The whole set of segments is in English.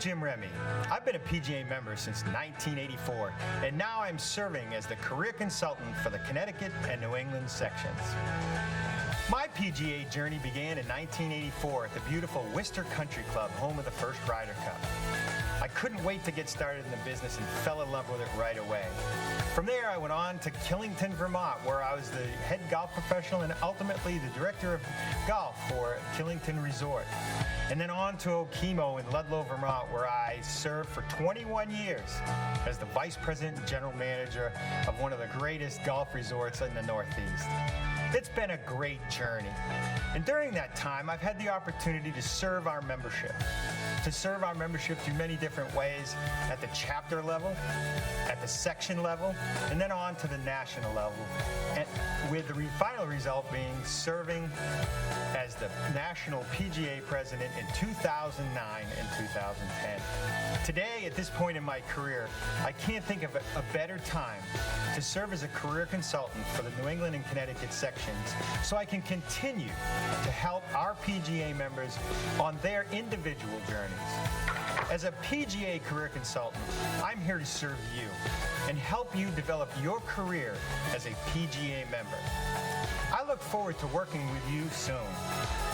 Jim Remy. I've been a PGA member since 1984, and now I'm serving as the career consultant for the Connecticut and New England sections. My PGA journey began in 1984 at the beautiful Worcester Country Club, home of the first Ryder Cup. I couldn't wait to get started in the business and fell in love with it right away. From there, I went on to Killington, Vermont, where I was the head golf professional and ultimately the director of golf for Killington Resort. And then on to Okemo in Ludlow, Vermont, where I served for 21 years as the vice president and general manager of one of the greatest golf resorts in the Northeast. It's been a great journey. And during that time, I've had the opportunity to serve our membership through many different ways at the chapter level, at the section level, and then on to the national level, and with the final result being serving as the national PGA president in 2009 and 2010. Today, at this point in my career, I can't think of a better time to serve as a career consultant for the New England and Connecticut sections so I can continue to help our PGA members on their individual journeys. As a PGA career consultant, I'm here to serve you and help you develop your career as a PGA member. I look forward to working with you soon.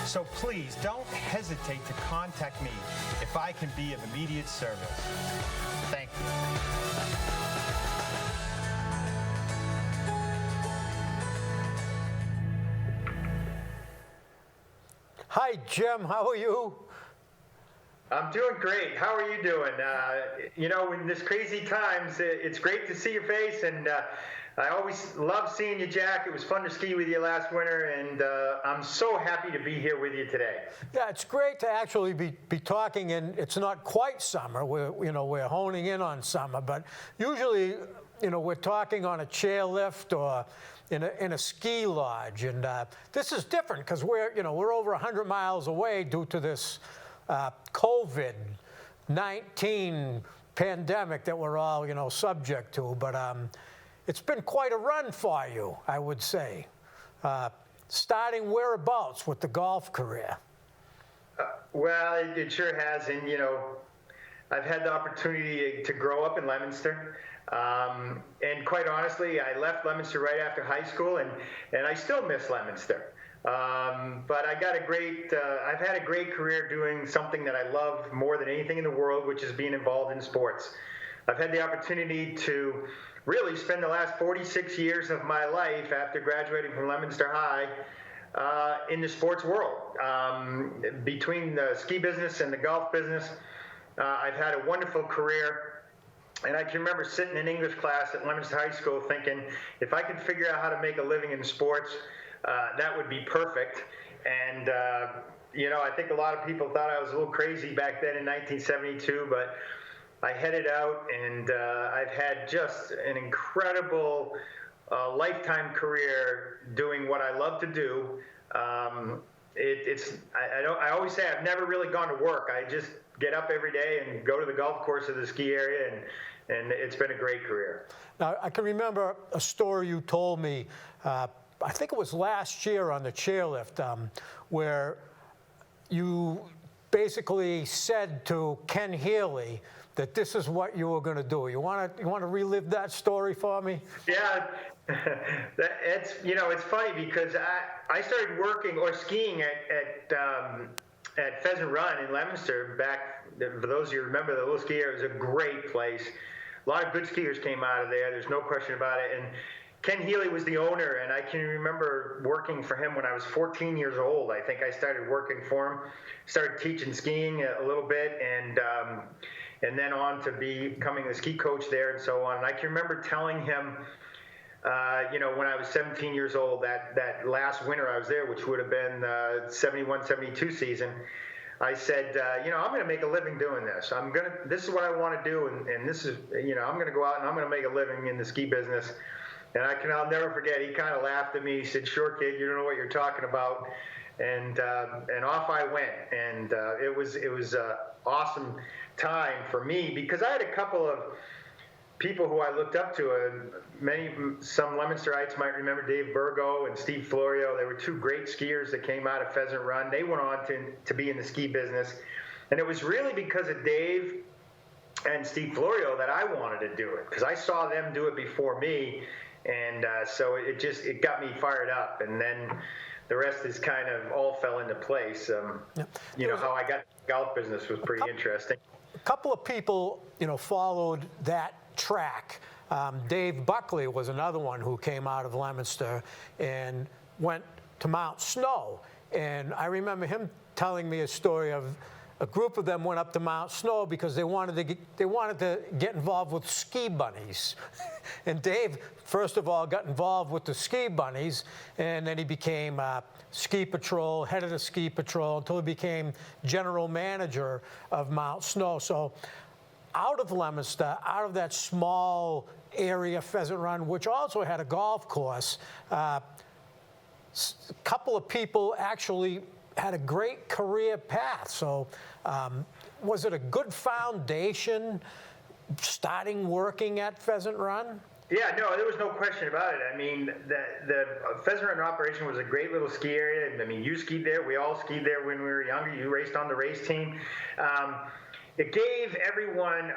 So please don't hesitate to contact me if I can be of immediate service. Thank you. Hi, Jim. How are you? I'm doing great. How are you doing? In this crazy times, it's great to see your face, and I always love seeing you, Jack. It was fun to ski with you last winter, and I'm so happy to be here with you today. Yeah, it's great to actually be talking, and it's not quite summer. We're honing in on summer, but usually, we're talking on a chairlift or in a ski lodge, and this is different because we're over 100 miles away due to this COVID-19 pandemic that we're all subject to. But it's been quite a run for you, I would say. Starting whereabouts with the golf career? Well, it sure has, and I've had the opportunity to grow up in Leominster. And quite honestly, I left Leominster right after high school, and I still miss Leominster. But I've had a great career doing something that I love more than anything in the world, which is being involved in sports. I've had the opportunity to really spend the last 46 years of my life after graduating from Leominster High in the sports world. Between the ski business and the golf business, I've had a wonderful career. And I can remember sitting in English class at Leominster High School thinking, if I could figure out how to make a living in sports, that would be perfect. And, I think a lot of people thought I was a little crazy back then in 1972, but I headed out, and I've had just an incredible lifetime career doing what I love to do. I always say I've never really gone to work. I just get up every day and go to the golf course of the ski area, and it's been a great career. Now, I can remember a story you told me, I think it was last year on the chairlift, where you basically said to Ken Healy that this is what you were going to do. You want to relive that story for me? Yeah, it's funny because I started working or skiing at Pheasant Run in Leominster back. For those of you who remember, the little ski area was a great place. A lot of good skiers came out of there. There's no question about it. And Ken Healy was the owner, and I can remember working for him when I was 14 years old. I think I started working for him, started teaching skiing a little bit, and then on to becoming the ski coach there and so on. And I can remember telling him, when I was 17 years old, that last winter I was there, which would have been 71, 72 season, I said, I'm going to make a living doing this. This is what I want to do, and this is, I'm going to go out and I'm going to make a living in the ski business. And I'll never forget, he kind of laughed at me. He said, "Sure, kid, you don't know what you're talking about." And off I went. And it was an awesome time for me because I had a couple of people who I looked up to. Some Leominsterites might remember Dave Burgo and Steve Florio. They were two great skiers that came out of Pheasant Run. They went on to be in the ski business. And it was really because of Dave and Steve Florio that I wanted to do it, because I saw them do it before me, and so it got me fired up, and then the rest is kind of all fell into place. You know, how I got the golf business was pretty interesting. A couple of people, followed that track. Dave Buckley was another one who came out of Leominster and went to Mount Snow, and I remember him telling me a story of a group of them went up to Mount Snow because they wanted to get involved with ski bunnies. And Dave, first of all, got involved with the ski bunnies, and then he became ski patrol, head of the ski patrol, until he became general manager of Mount Snow. So out of Leominster, out of that small area, Pheasant Run, which also had a golf course, a couple of people actually had a great career path. So was it a good foundation starting working at Pheasant Run? Yeah, no, there was no question about it. I mean, the Pheasant Run operation was a great little ski area. I mean, you skied there. We all skied there when we were younger. You raced on the race team. It gave everyone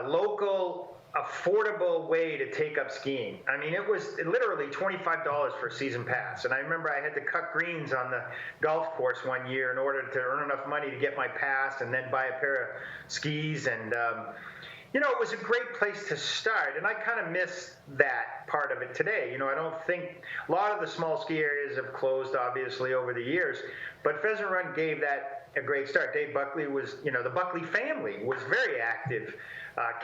a local, affordable way to take up skiing. I mean, it was literally $25 for a season pass. And I remember I had to cut greens on the golf course one year in order to earn enough money to get my pass and then buy a pair of skis. And, it was a great place to start. And I kind of miss that part of it today. I don't think a lot of the small ski areas have closed, obviously, over the years. But Pheasant Run gave that a great start. Dave Buckley was, the Buckley family was very active.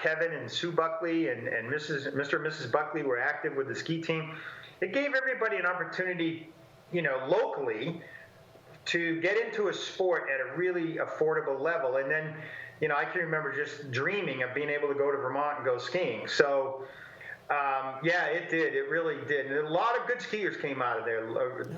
Kevin and Sue Buckley and Mr. and Mrs. Buckley were active with the ski team. It gave everybody an opportunity, locally to get into a sport at a really affordable level. And then, I can remember just dreaming of being able to go to Vermont and go skiing. So, yeah, it did. It really did. And a lot of good skiers came out of there,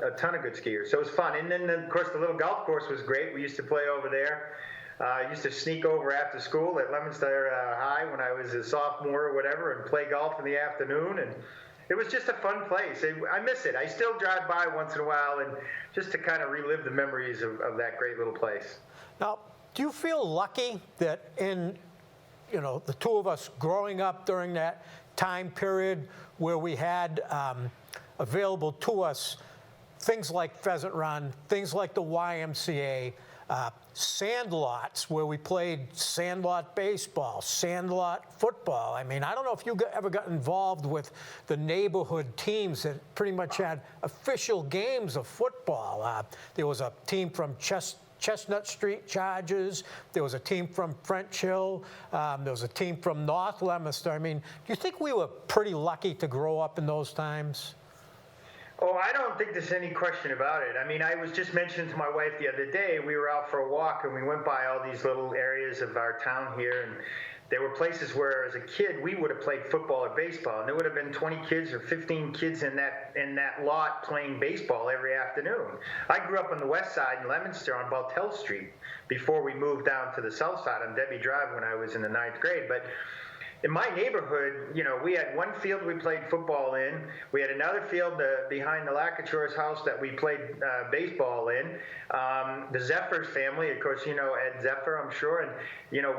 a ton of good skiers. So it was fun. And then, of course, the little golf course was great. We used to play over there. I used to sneak over after school at Leominster High when I was a sophomore or whatever and play golf in the afternoon. And it was just a fun place. I miss it. I still drive by once in a while and just to kind of relive the memories of that great little place. Now, do you feel lucky that in, the two of us growing up during that time period where we had available to us things like Pheasant Run, things like the YMCA, sandlots where we played sandlot baseball, sandlot football. I mean, I don't know if you ever got involved with the neighborhood teams that pretty much had official games of football. There was a team from Chestnut Street Chargers. There was a team from French Hill. There was a team from North Leominster. I mean, do you think we were pretty lucky to grow up in those times? Oh, I don't think there's any question about it. I mean, I was just mentioning to my wife the other day, we were out for a walk and we went by all these little areas of our town here, and there were places where, as a kid, we would have played football or baseball, and there would have been 20 kids or 15 kids in that lot playing baseball every afternoon. I grew up on the west side in Leominster on Baltel Street before we moved down to the south side on Debbie Drive when I was in the 9th grade. But in my neighborhood, we had one field we played football in. We had another field behind the Lacature's house that we played baseball in. The Zephyrs family, of course, Ed Zephyr, I'm sure. And,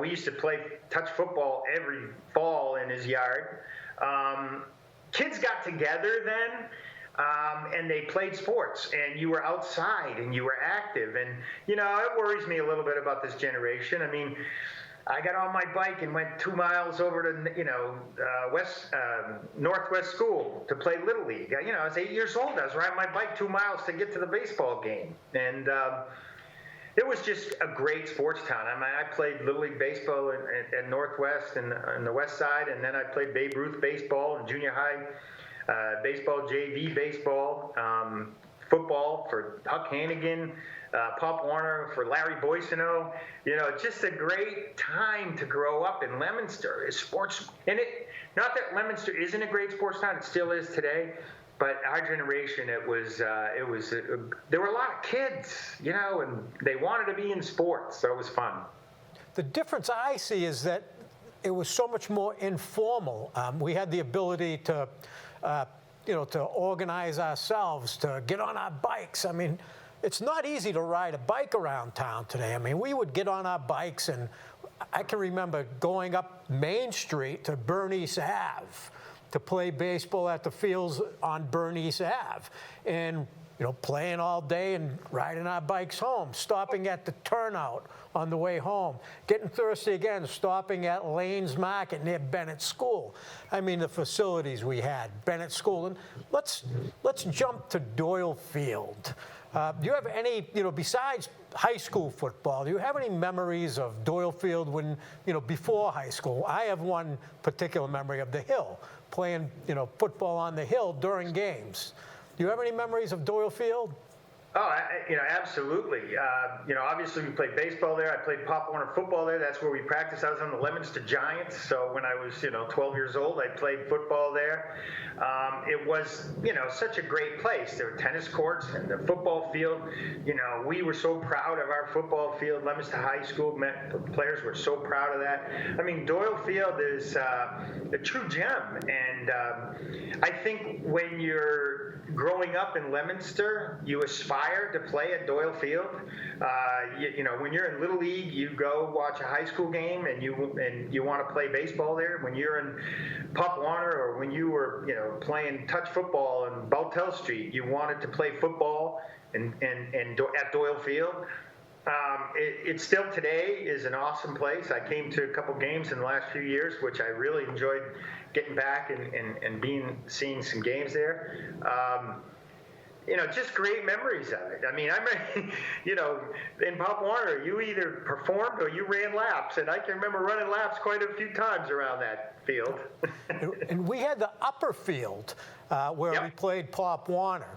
we used to play touch football every fall in his yard. Kids got together then. And they played sports, and you were outside, and you were active. And, it worries me a little bit about this generation. I mean, I got on my bike and went 2 miles over to, Northwest School to play Little League. I was 8 years old. I was riding my bike 2 miles to get to the baseball game. And it was just a great sports town. I mean, I played Little League baseball at Northwest and on the west side, and then I played Babe Ruth baseball and junior high baseball, JV baseball, football for Huck Hannigan, Pop Warner, for Larry Boycino. Just a great time to grow up in Leominster. Is sports, and not that Leominster isn't a great sports town, it still is today, but our generation, there were a lot of kids, and they wanted to be in sports, so it was fun. The difference I see is that it was so much more informal. We had the ability to, to organize ourselves, to get on our bikes. I mean, it's not easy to ride a bike around town today. I mean, we would get on our bikes, and I can remember going up Main Street to Bernice Ave to play baseball at the fields on Bernice Ave, and playing all day and riding our bikes home, stopping at the turnout on the way home, getting thirsty again, stopping at Lane's Market near Bennett School. I mean, the facilities we had, Bennett School. And let's jump to Doyle Field. Do you have any, besides high school football, do you have any memories of Doyle Field when, before high school? I have one particular memory of the Hill, playing, football on the Hill during games. Do you have any memories of Doyle Field? Oh, absolutely. Obviously we played baseball there. I played Pop Warner football there. That's where we practiced. I was on the Leominster Giants. So when I was, 12 years old, I played football there. It was, such a great place. There were tennis courts and the football field. We were so proud of our football field. Leominster High School players were so proud of that. I mean, Doyle Field is a true gem. And I think when you're growing up in Leominster, you aspire to play at Doyle Field. When you're in Little League, you go watch a high school game and you want to play baseball there. When you're in Pop Warner, or when you were playing touch football in Bowtell Street, you wanted to play football at Doyle Field. It still today is an awesome place. I came to a couple games in the last few years, which I really enjoyed getting back and seeing some games there. Just great memories of it. I mean, in Pop Warner, you either performed or you ran laps, and I can remember running laps quite a few times around that field. And we had the upper field where we played Pop Warner,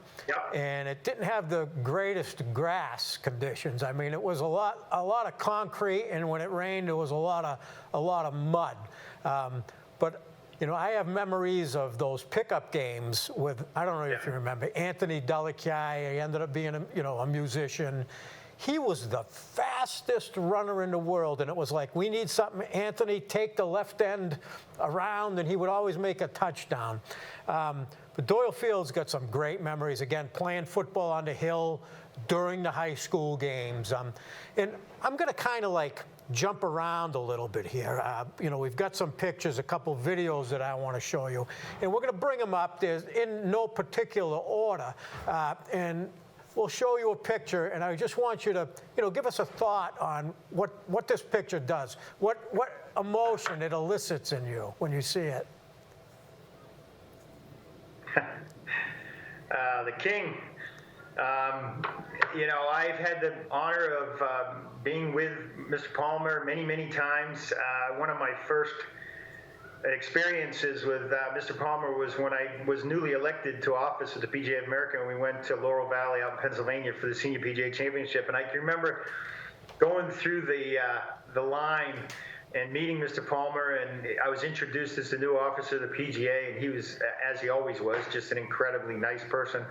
and it didn't have the greatest grass conditions. I mean, it was a lot of concrete, and when it rained, there was a lot of mud. But I have memories of those pickup games with, I don't know if you remember, Anthony Delachiae. He ended up being a musician. He was the fastest runner in the world, and it was like, we need something. Anthony, take the left end around, and he would always make a touchdown. But Doyle Field's got some great memories. Again, playing football on the Hill during the high school games. And I'm going to kind of jump around a little bit here. We've got some pictures, a couple videos that I want to show you, and we're going to bring them up. There's in no particular order, and we'll show you a picture. And I just want you to, give us a thought on what this picture does, what emotion it elicits in you when you see it. The King. I've had the honor of being with Mr. Palmer many, many times. One of my first experiences with Mr. Palmer was when I was newly elected to office at the PGA of America, and we went to Laurel Valley out in Pennsylvania for the Senior PGA Championship. And I can remember going through the line and meeting Mr. Palmer, and I was introduced as the new officer of the PGA, and he was, as he always was, just an incredibly nice person.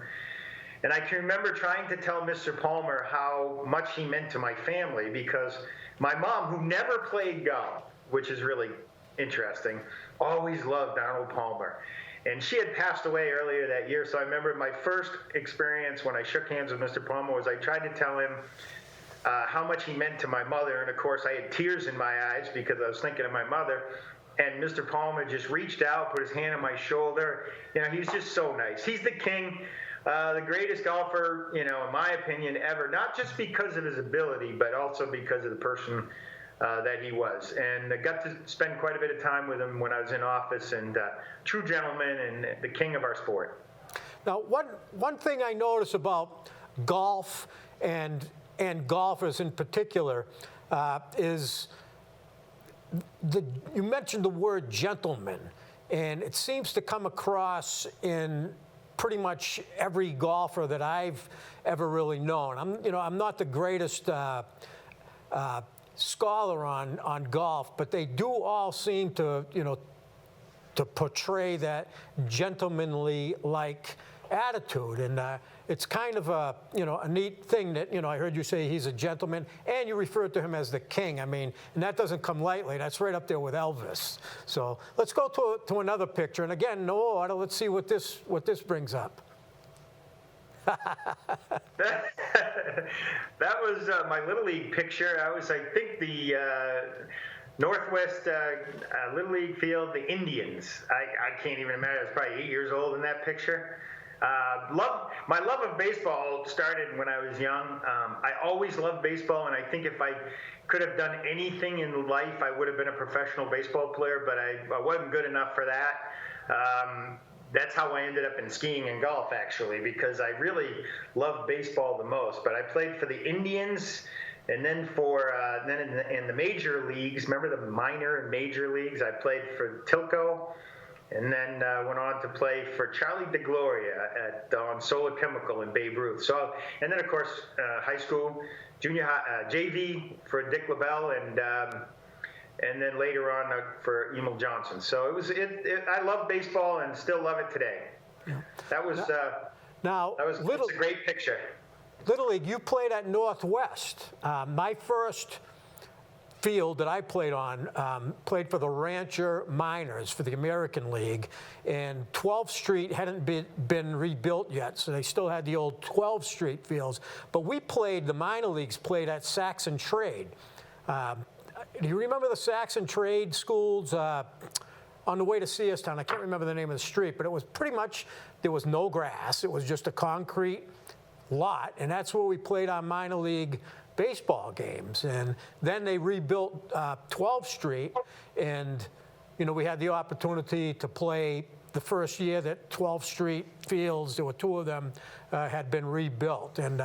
And I can remember trying to tell Mr. Palmer how much he meant to my family, because my mom, who never played golf, which is really interesting, always loved Arnold Palmer. And she had passed away earlier that year, so I remember my first experience when I shook hands with Mr. Palmer was I tried to tell him how much he meant to my mother. And, of course, I had tears in my eyes because I was thinking of my mother. And Mr. Palmer just reached out, put his hand on my shoulder. He was just so nice. He's the king. The greatest golfer, in my opinion, ever, not just because of his ability, but also because of the person that he was. And I got to spend quite a bit of time with him when I was in office, and true gentleman and the king of our sport. Now, one thing I notice about golf and golfers in particular is you mentioned the word gentleman, and it seems to come across in pretty much every golfer that I've ever really known. I'm not the greatest scholar on golf, but they do all seem to to portray that gentlemanly attitude, and it's kind of a neat thing that I heard you say he's a gentleman, and you referred to him as the king. I mean, and that doesn't come lightly. That's right up there with Elvis. So let's go to another picture, and again, no order. Let's see what this brings up. That was my Little League picture. I think, the Northwest Little League field, the Indians. I can't even imagine. I was probably 8 years old in that picture. My love of baseball started when I was young. I always loved baseball, and I think if I could have done anything in life, I would have been a professional baseball player, but I wasn't good enough for that. That's how I ended up in skiing and golf, actually, because I really loved baseball the most. But I played for the Indians, and then in the major leagues. Remember the minor and major leagues? I played for Tilco, and then went on to play for Charlie DeGloria on Solar Chemical in Babe Ruth. So, and then of course high school, junior JV for Dick LaBelle, and then later on for Emil Johnson. So I love baseball and still love it today. Yeah. That was a great picture. Little League, you played at Northwest. My first field that I played on, played for the Rancher Miners for the American League, and 12th Street hadn't been rebuilt yet, so they still had the old 12th Street fields. But the minor leagues played at Saxon Trade. Do you remember the Saxon Trade schools on the way to Searstown? I can't remember the name of the street, but it was pretty much, there was no grass. It was just a concrete lot, and that's where we played our minor league baseball games. And then they rebuilt 12th Street, and we had the opportunity to play the first year that 12th Street fields, there were two of them, had been rebuilt. And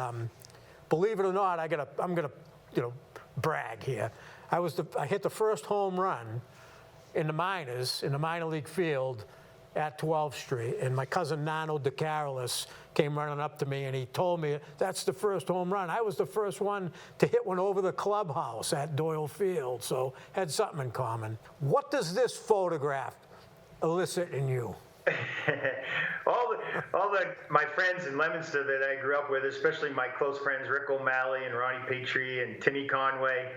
believe it or not, I'm gonna brag here. I hit the first home run in the minor league field at 12th Street, and my cousin Nano DeCarolis came running up to me, and he told me that's the first home run. I was the first one to hit one over the clubhouse at Doyle Field, so had something in common. What does this photograph elicit in you? My friends in Leominster that I grew up with, especially my close friends Rick O'Malley and Ronnie Petrie and Timmy Conway,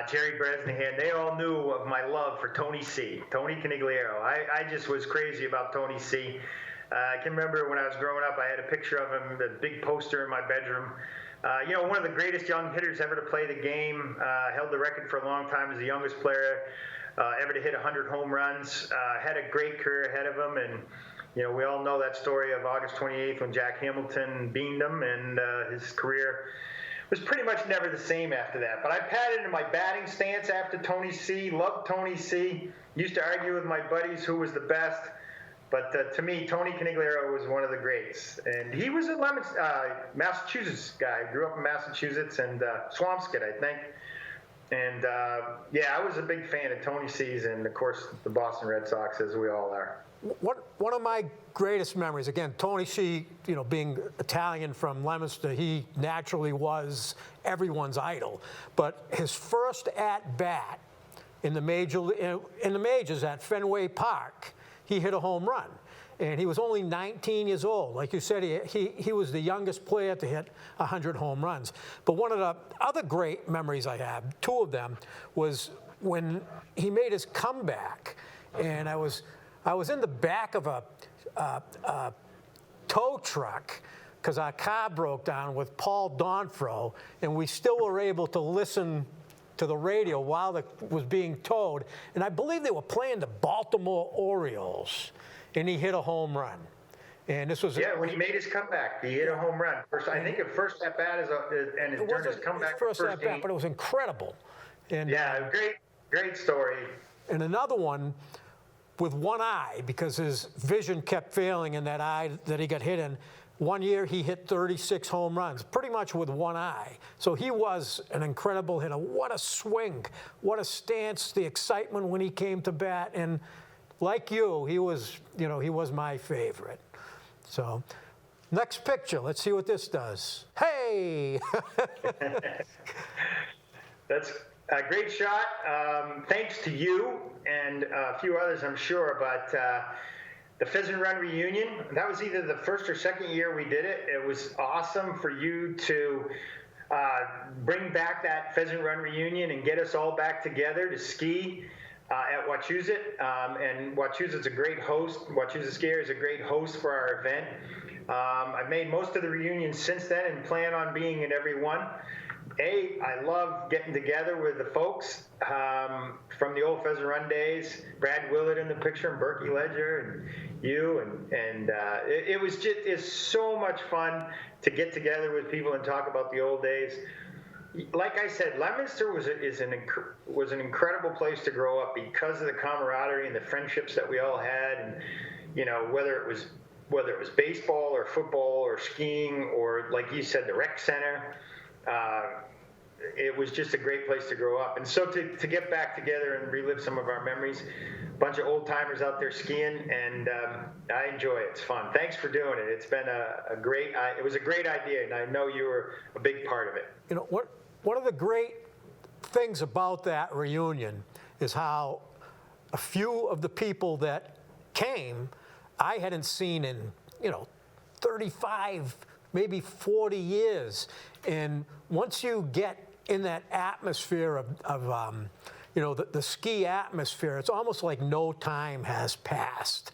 Jerry Bresnahan, they all knew of my love for Tony Conigliaro. I just was crazy about Tony C. I can remember when I was growing up, I had a picture of him, the big poster in my bedroom. One of the greatest young hitters ever to play the game, held the record for a long time as the youngest player ever to hit 100 home runs, had a great career ahead of him, and we all know that story of August 28th when Jack Hamilton beamed him, and his career was pretty much never the same after that. But I patted into my batting stance after Tony C. Loved Tony C. Used to argue with my buddies who was the best. But to me, Tony Conigliaro was one of the greats. And he was a Massachusetts guy. Grew up in Massachusetts and Swampscott, I think. And I was a big fan of Tony C's and, of course, the Boston Red Sox, as we all are. One of my greatest memories, again, Tony C, being Italian from Leominster, he naturally was everyone's idol. But his first at-bat in the majors at Fenway Park, he hit a home run. And he was only 19 years old. Like you said, he was the youngest player to hit 100 home runs. But one of the other great memories I have, two of them, was when he made his comeback. And I was in the back of a tow truck because our car broke down with Paul Donfro, and we still were able to listen to the radio while it was being towed. And I believe they were playing the Baltimore Orioles, and he hit a home run. And this was when he made his comeback, he hit a home run. I think at first at bat during his comeback. First at bat, but it was incredible. And great story. And another one with one eye, because his vision kept failing in that eye that he got hit in. One year he hit 36 home runs, pretty much with one eye. So he was an incredible hitter. What a swing, what a stance, the excitement when he came to bat. And like you, he was my favorite. So next picture, let's see what this does. Hey! That's a great shot. Thanks to you and a few others, I'm sure. But the Pheasant Run reunion, that was either the first or second year we did it. It was awesome for you to bring back that Pheasant Run reunion and get us all back together to ski at Wachusett. And Wachusett's a great host. Wachusett Skier is a great host for our event. I've made most of the reunions since then and plan on being in every one. I love getting together with the folks from the old Pheasant Run days. Brad Willett in the picture, and Berkey Ledger, and you, and it's so much fun to get together with people and talk about the old days. Like I said, Leominster was an incredible place to grow up because of the camaraderie and the friendships that we all had, and whether it was baseball or football or skiing or, like you said, the rec center. It was just a great place to grow up. And so to get back together and relive some of our memories, a bunch of old timers out there skiing, and I enjoy it. It's fun. Thanks for doing it. It's been it was a great idea, and I know you were a big part of it. One of the great things about that reunion is how a few of the people that came I hadn't seen in 35, maybe 40 years. And once you get in that atmosphere of the ski atmosphere, it's almost like no time has passed.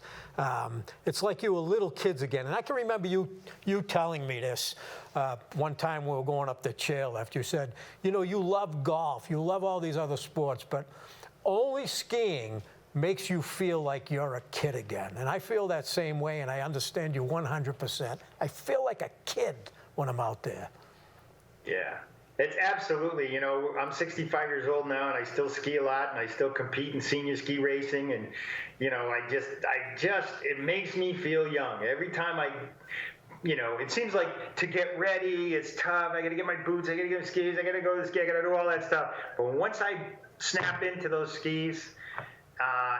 It's like you were little kids again. And I can remember you telling me this one time we were going up the chairlift. You said, you love golf, you love all these other sports, but only skiing makes you feel like you're a kid again. And I feel that same way, and I understand you 100%. I feel like a kid when I'm out there. Yeah. It's absolutely, I'm 65 years old now, and I still ski a lot, and I still compete in senior ski racing, and, it makes me feel young. Every time it seems like to get ready, it's tough. I got to get my boots, I got to get my skis, I got to go to the ski, I got to do all that stuff. But once I snap into those skis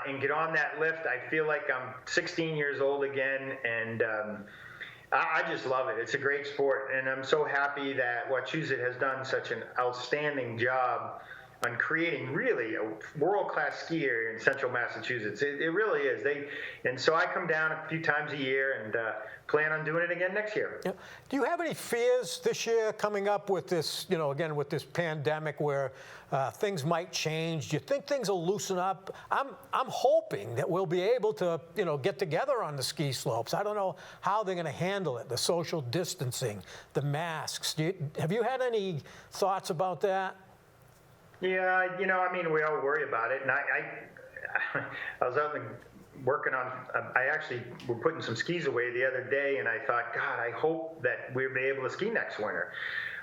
and get on that lift, I feel like I'm 16 years old again, and I just love it. It's a great sport, and I'm so happy that Wachusett has done such an outstanding job on creating really a world-class ski area in central Massachusetts. It really is. And so I come down a few times a year and plan on doing it again next year. Yeah. Do you have any fears this year coming up with this, again, with this pandemic where things might change? Do you think things will loosen up? I'm hoping that we'll be able to, get together on the ski slopes. I don't know how they're going to handle it, the social distancing, the masks. Have you had any thoughts about that? Yeah, we all worry about it, and I was out working on. I actually were putting some skis away the other day, and I thought, God, I hope that we'll be able to ski next winter.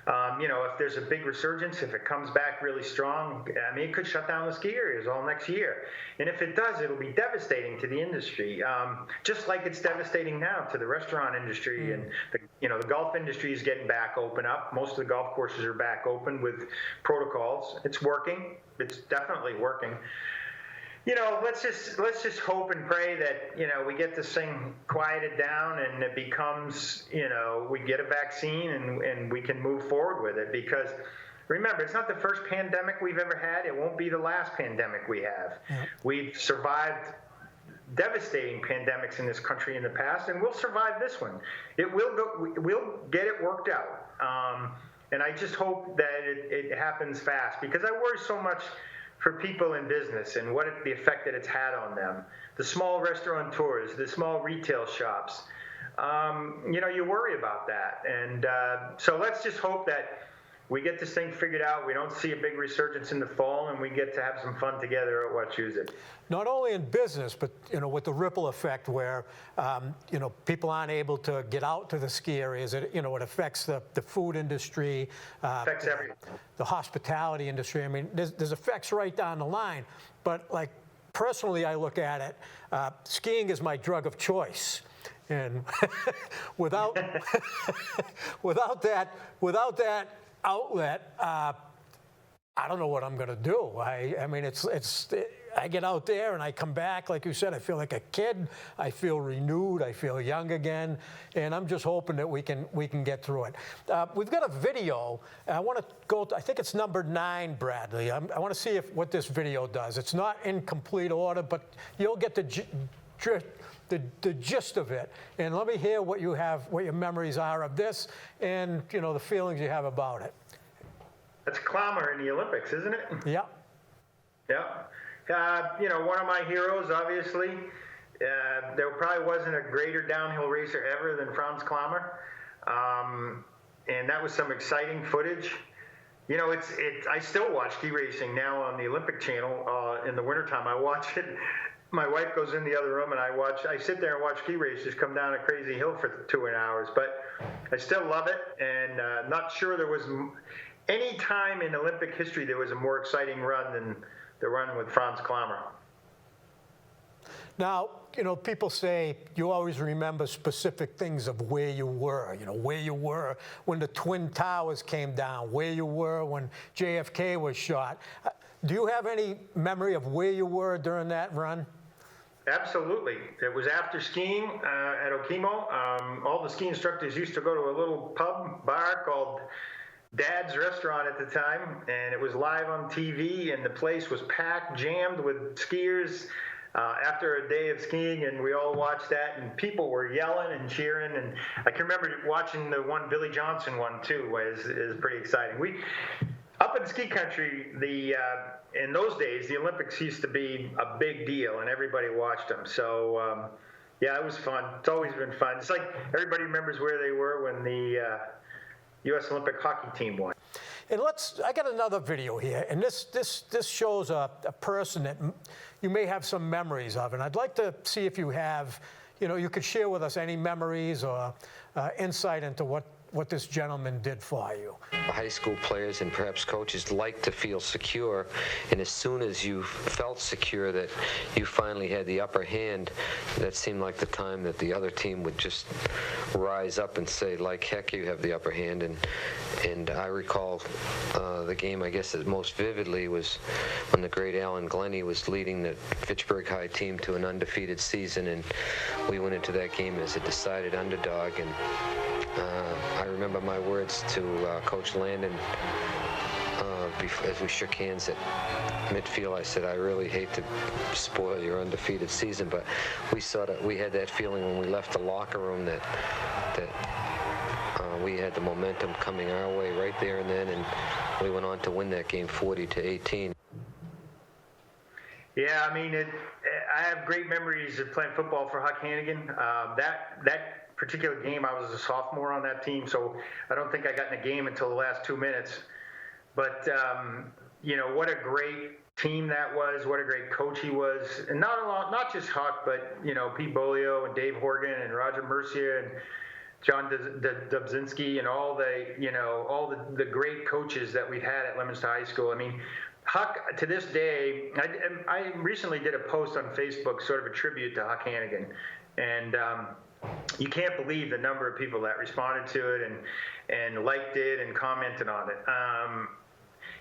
If there's a big resurgence, if it comes back really strong, it could shut down the ski areas all next year. And if it does, it'll be devastating to the industry, just like it's devastating now to the restaurant industry. And the golf industry is getting back open up. Most of the golf courses are back open with protocols. It's working. It's definitely working. Let's just hope and pray that, we get this thing quieted down and it becomes, we get a vaccine and we can move forward with it. Because remember, it's not the first pandemic we've ever had. It won't be the last pandemic we have. Yeah. We've survived devastating pandemics in this country in the past, and we'll survive this one. We'll get it worked out. And I just hope that it happens fast, because I worry so much for people in business and the effect that it's had on them. The small restaurateurs, the small retail shops, you worry about that. And so let's just hope that we get this thing figured out. We don't see a big resurgence in the fall, and we get to have some fun together at Wachusett. Not only in business, but with the ripple effect where people aren't able to get out to the ski areas. It affects the food industry, affects everything. The hospitality industry. There's effects right down the line. But personally, I look at it. Skiing is my drug of choice. And without that outlet, I don't know what I'm going to do. I get out there and I come back, like you said, I feel like a kid. I feel renewed. I feel young again, and I'm just hoping that we can get through it. We've got a video. I want to go. I think it's number 9, Bradley. I want to see what this video does. It's not in complete order, but you'll get the gist of it. And let me hear what your memories are of this, and the feelings you have about it. That's Clammer in the Olympics, isn't it? Yeah. Yeah. One of my heroes, obviously. there probably wasn't a greater downhill racer ever than Franz Klammer. And that was some exciting footage. You know, I still watch ski racing now on the Olympic Channel in the wintertime. I watch it. My wife goes in the other room and I sit there and watch ski racers come down a crazy hill for 2 hours. But I still love it, and not sure there was any time in Olympic history there was a more exciting run than the run with Franz Klammer. Now, you know, people say you always remember specific things of where you were, you know, where you were when the Twin Towers came down, where you were when JFK was shot. Do you have any memory of where you were during that run? Absolutely. It was after skiing at Okemo. All the ski instructors used to go to a little bar called Dad's Restaurant at the time, and it was live on TV, and the place was packed, jammed with skiers after a day of skiing, and we all watched that, and people were yelling and cheering, and I can remember watching the one Billy Johnson one too. Is pretty exciting. Up in ski country, in those days, the Olympics used to be a big deal, and everybody watched them. So, yeah, it was fun. It's always been fun. It's like everybody remembers where they were when the U.S. Olympic hockey team won. And I got another video here, and this shows a person that you may have some memories of, and I'd like to see if you have, you know, you could share with us any memories or insight into what this gentleman did for you. High school players and perhaps coaches like to feel secure, and as soon as you felt secure that you finally had the upper hand, that seemed like the time that the other team would just rise up and say, like, heck, you have the upper hand. And I recall the game, I guess, that most vividly was when the great Alan Glennie was leading the Fitchburg High team to an undefeated season, and we went into that game as a decided underdog. And I remember my words to Coach Landon as we shook hands at midfield. I said, I really hate to spoil your undefeated season, but we had that feeling when we left the locker room that we had the momentum coming our way right there and then, and we went on to win that game 40-18. Yeah, I mean, I have great memories of playing football for Huck Hannigan. That particular game, I was a sophomore on that team, so I don't think I got in the game until the last 2 minutes. But, you know, what a great team that was, what a great coach he was. And not just Huck, but, you know, Pete Bolio and Dave Horgan and Roger Mercier and John Dubzinski and all the great coaches that we've had at Leominster High School. I mean, Huck, to this day, I recently did a post on Facebook, sort of a tribute to Huck Hannigan. And you can't believe the number of people that responded to it and liked it and commented on it.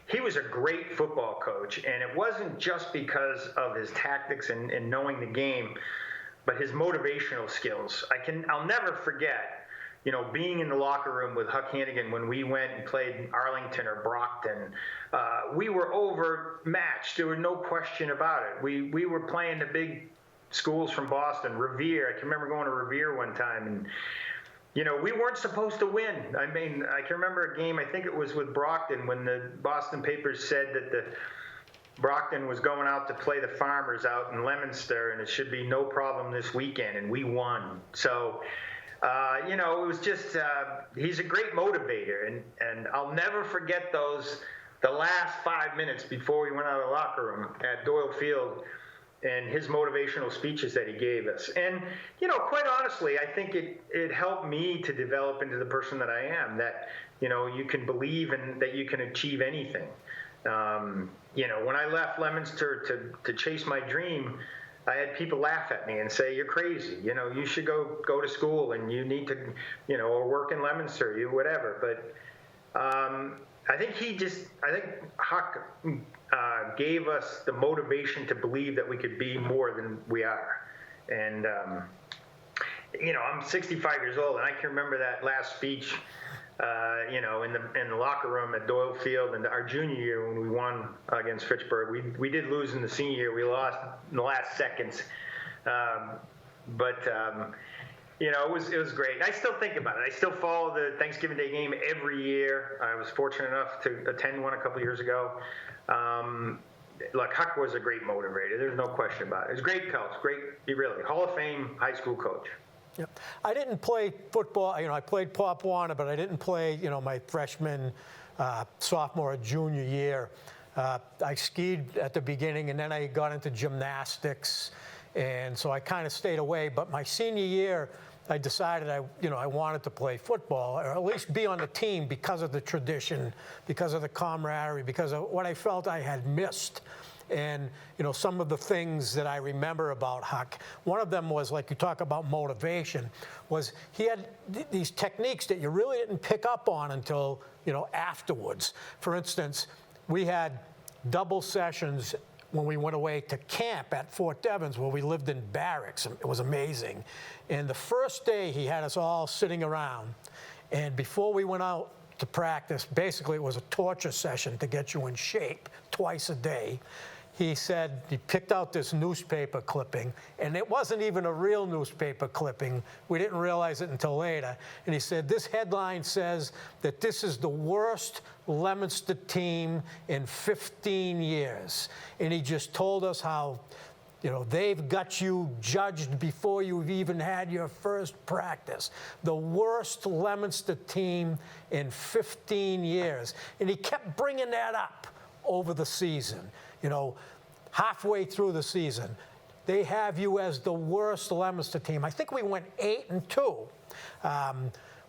He was a great football coach, and it wasn't just because of his tactics and knowing the game, but his motivational skills. I'll never forget, you know, being in the locker room with Huck Hannigan when we went and played Arlington or Brockton. We were overmatched. There was no question about it. We were playing the big schools from Boston, Revere. I can remember going to Revere one time, and you know, we weren't supposed to win. I mean, I can remember a game, I think it was with Brockton, when the Boston papers said that the Brockton was going out to play the Farmers out in Leominster, and it should be no problem this weekend, and we won. So, you know, it was just, he's a great motivator, and I'll never forget the last 5 minutes before we went out of the locker room at Doyle Field, and his motivational speeches that he gave us. And, you know, quite honestly, I think it helped me to develop into the person that I am, that, you know, you can believe and that you can achieve anything. You know, when I left Leominster to chase my dream, I had people laugh at me and say, you're crazy. You know, you should go to school and you need to, you know, or work in Leominster, whatever. But I think Huck gave us the motivation to believe that we could be more than we are. And, you know, I'm 65 years old, and I can remember that last speech, you know, in the locker room at Doyle Field, and our junior year when we won against Fitchburg. We did lose in the senior year. We lost in the last seconds. You know, it was great. I still think about it. I still follow the Thanksgiving Day game every year. I was fortunate enough to attend one a couple years ago. look, Huck was a great motivator. There's no question about it. He was a great coach, really Hall of Fame high school coach. Yep. I didn't play football. I played Pop Warner, but I didn't play, my freshman, sophomore, or junior year. I skied at the beginning, and then I got into gymnastics, and so I kind of stayed away. But my senior year, I decided I wanted to play football, or at least be on the team because of the tradition, because of the camaraderie, because of what I felt I had missed. And, some of the things that I remember about Huck, one of them was, like you talk about motivation, was he had these techniques that you really didn't pick up on until, afterwards. For instance, we had double sessions when we went away to camp at Fort Devens, where we lived in barracks. It was amazing. And the first day, he had us all sitting around. And before we went out to practice, basically it was a torture session to get you in shape twice a day. He said he picked out this newspaper clipping, and it wasn't even a real newspaper clipping. We didn't realize it until later. And he said, this headline says that this is the worst Leominster team in 15 years. And he just told us how, they've got you judged before you've even had your first practice. The worst Leominster team in 15 years. And he kept bringing that up over the season. Halfway through the season, they have you as the worst Leominster team. I think we went 8-2.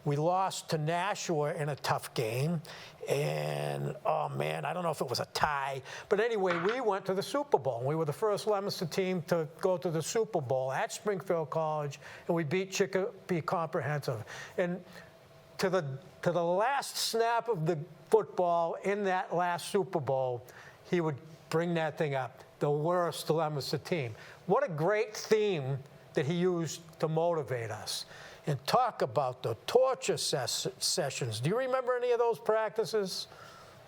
We lost to Nashua in a tough game, and oh man, I don't know if it was a tie, but anyway, we went to the Super Bowl. We were the first Leominster team to go to the Super Bowl at Springfield College, and we beat Chicopee Comprehensive. And to the last snap of the football in that last Super Bowl, he would bring that thing up, the worst Leominster team. What a great theme that he used to motivate us. And talk about the torture sessions. Do you remember any of those practices?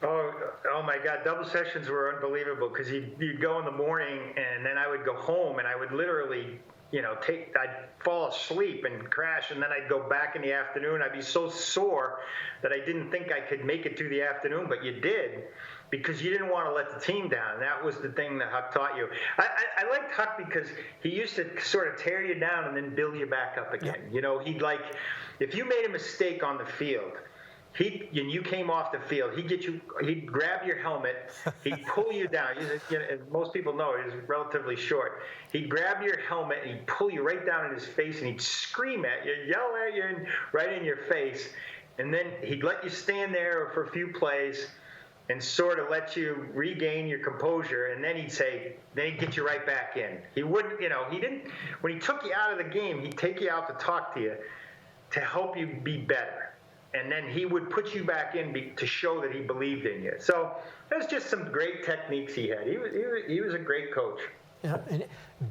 Oh my God, double sessions were unbelievable, because you'd go in the morning, and then I would go home, and I would literally, I'd fall asleep and crash, and then I'd go back in the afternoon. I'd be so sore that I didn't think I could make it through the afternoon, but you did, because you didn't want to let the team down. That was the thing that Huck taught you. I liked Huck because he used to sort of tear you down and then build you back up again. Yeah. He'd if you made a mistake on the field, and you came off the field, he'd grab your helmet, he'd pull you down. As most people know, he's relatively short. He'd grab your helmet and he'd pull you right down in his face, and he'd scream at you, yell at you right in your face. And then he'd let you stand there for a few plays and sort of let you regain your composure, and then he'd get you right back in. He wouldn't, when he took you out of the game, he'd take you out to talk to you to help you be better. And then he would put you back in to show that he believed in you. So there's just some great techniques he had. He was a great coach. Yeah, and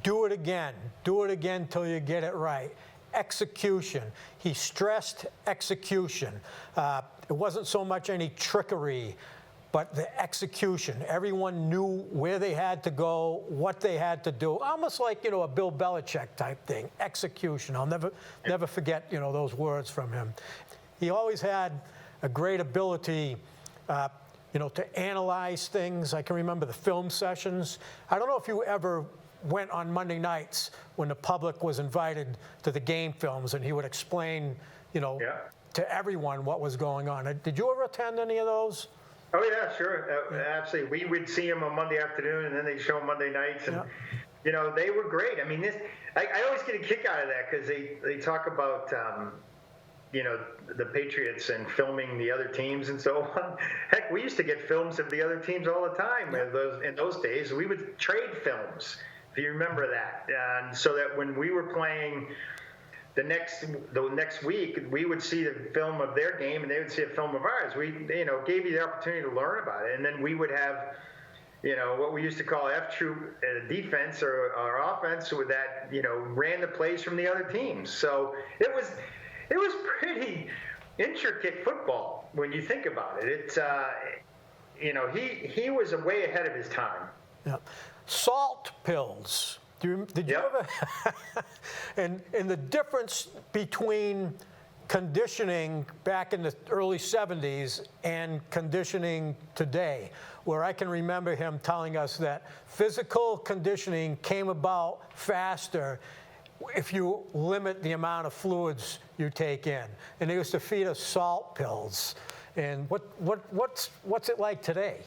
do it again till you get it right. Execution. He stressed execution. It wasn't so much any trickery, but the execution. Everyone knew where they had to go, what they had to do. Almost like, a Bill Belichick type thing. Execution. I'll never forget, those words from him. He always had a great ability, to analyze things. I can remember the film sessions. I don't know if you ever went on Monday nights when the public was invited to the game films, and he would explain, to everyone what was going on. Did you ever attend any of those? Oh yeah, sure, absolutely. We would see them on Monday afternoon, and then they'd show them Monday nights, and they were great. I mean, I always get a kick out of that, because they talk about the Patriots and filming the other teams and so on. Heck, we used to get films of the other teams all the time. In those days, we would trade films, if you remember that, and so that when we were playing the next week, we would see the film of their game, and they would see a film of ours. We, gave you the opportunity to learn about it, and then we would have, what we used to call F-troop defense or offense, with that, ran the plays from the other teams. So it was pretty intricate football when you think about it. It's, he was way ahead of his time. Yeah. Salt pills. Did you ever? and the difference between conditioning back in the early 70s and conditioning today, where I can remember him telling us that physical conditioning came about faster if you limit the amount of fluids you take in. And they used to feed us salt pills. And what's it like today?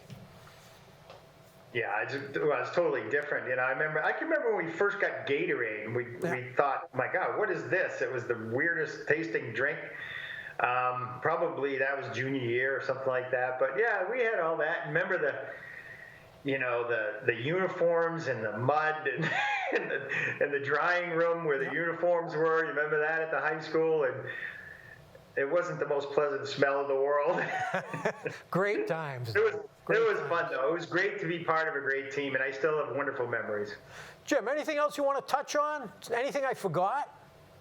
Yeah, it's totally different. You know, I can remember when we first got Gatorade, and we thought, my God, what is this? It was the weirdest tasting drink. Probably that was junior year or something like that. But yeah, we had all that. Remember the uniforms and the mud and the drying room where the uniforms were. You remember that at the high school? And it wasn't the most pleasant smell in the world. Great times. It was fun, though. It was great to be part of a great team, and I still have wonderful memories. Jim, anything else you want to touch on? Anything I forgot?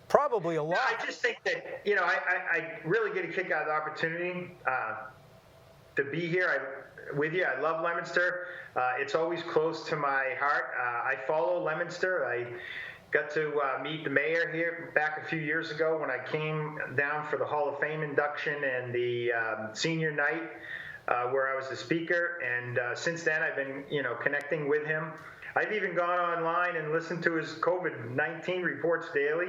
Probably a lot. No, I just think that, I really get a kick out of the opportunity to be here with you. I love Leominster. It's always close to my heart. I follow Leominster. I got to meet the mayor here back a few years ago when I came down for the Hall of Fame induction and the senior night where I was the speaker. And since then, I've been, connecting with him. I've even gone online and listened to his COVID-19 reports daily.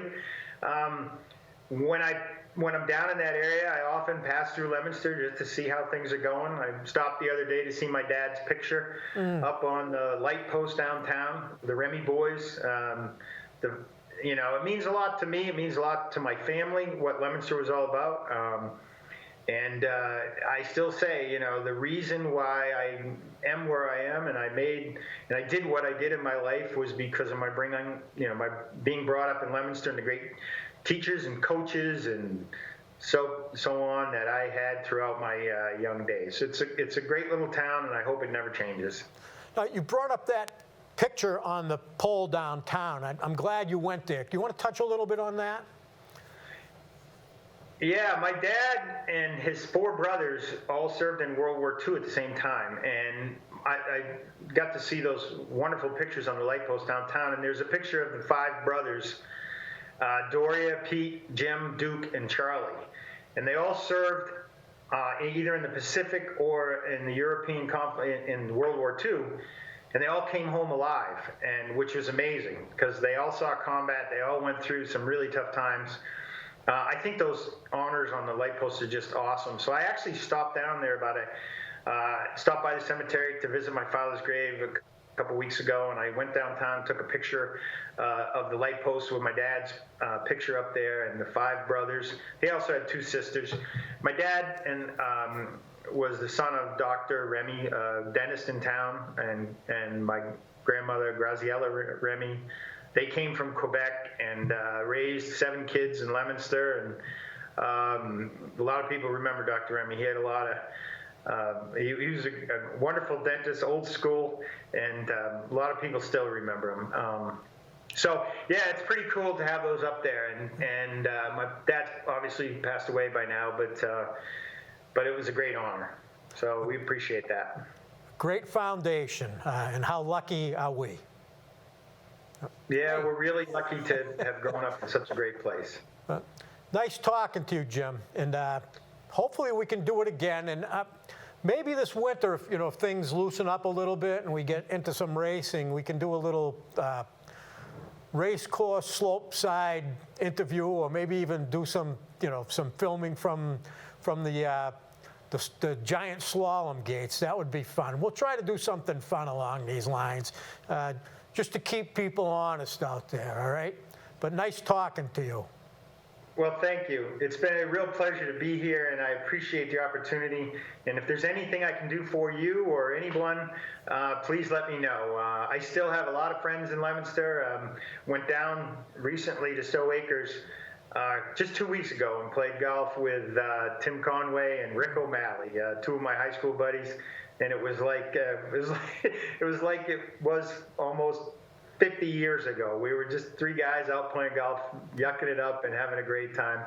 When I'm down in that area, I often pass through Leominster just to see how things are going. I stopped the other day to see my dad's picture up on the light post downtown, the Remy boys. It means a lot to me. It means a lot to my family, what Leominster was all about. And I still say, the reason why I am where I am and I did what I did in my life was because of my being brought up in Leominster and the great teachers and coaches and so on that I had throughout my young days. It's a great little town, and I hope it never changes. Now, you brought up that picture on the pole downtown. I'm glad you went there. Do you want to touch a little bit on that? Yeah, my dad and his 4 brothers all served in World War II at the same time, and I got to see those wonderful pictures on the light post downtown, and there's a picture of the 5 brothers, Doria, Pete, Jim, Duke, and Charlie, and they all served either in the Pacific or in the European conflict in World War II, and they all came home alive, and which was amazing because they all saw combat, they all went through some really tough times. I think those honors on the light post are just awesome. So I actually stopped down there stopped by the cemetery to visit my father's grave a couple weeks ago, and I went downtown, took a picture of the light post with my dad's picture up there and the 5 brothers. He also had 2 sisters. My dad was the son of Dr. Remy, dentist in town, and my grandmother, Graziella Remy. They came from Quebec and raised 7 kids in Leominster, and a lot of people remember Dr. Remy. He had a lot of, he was a wonderful dentist, old school, and a lot of people still remember him. So yeah, it's pretty cool to have those up there, and my dad's obviously passed away by now, but it was a great honor. So we appreciate that. Great foundation, and how lucky are we? Yeah, we're really lucky to have grown up in such a great place. Nice talking to you, Jim, and hopefully we can do it again. And maybe this winter, if things loosen up a little bit and we get into some racing, we can do a little race course slope side interview, or maybe even do some filming from the giant slalom gates. That would be fun. We'll try to do something fun along these lines. Just to keep people honest out there, all right? But nice talking to you. Well, thank you. It's been a real pleasure to be here, and I appreciate the opportunity. And if there's anything I can do for you or anyone, please let me know. I still have a lot of friends in Leominster. Went down recently to Stowe Acres just 2 weeks ago and played golf with Tim Conway and Rick O'Malley, 2 of my high school buddies. And it was like it was almost 50 years ago. We were just 3 guys out playing golf, yucking it up and having a great time.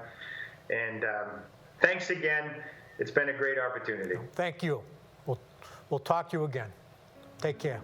And thanks again. It's been a great opportunity. Thank you. We'll talk to you again. Take care.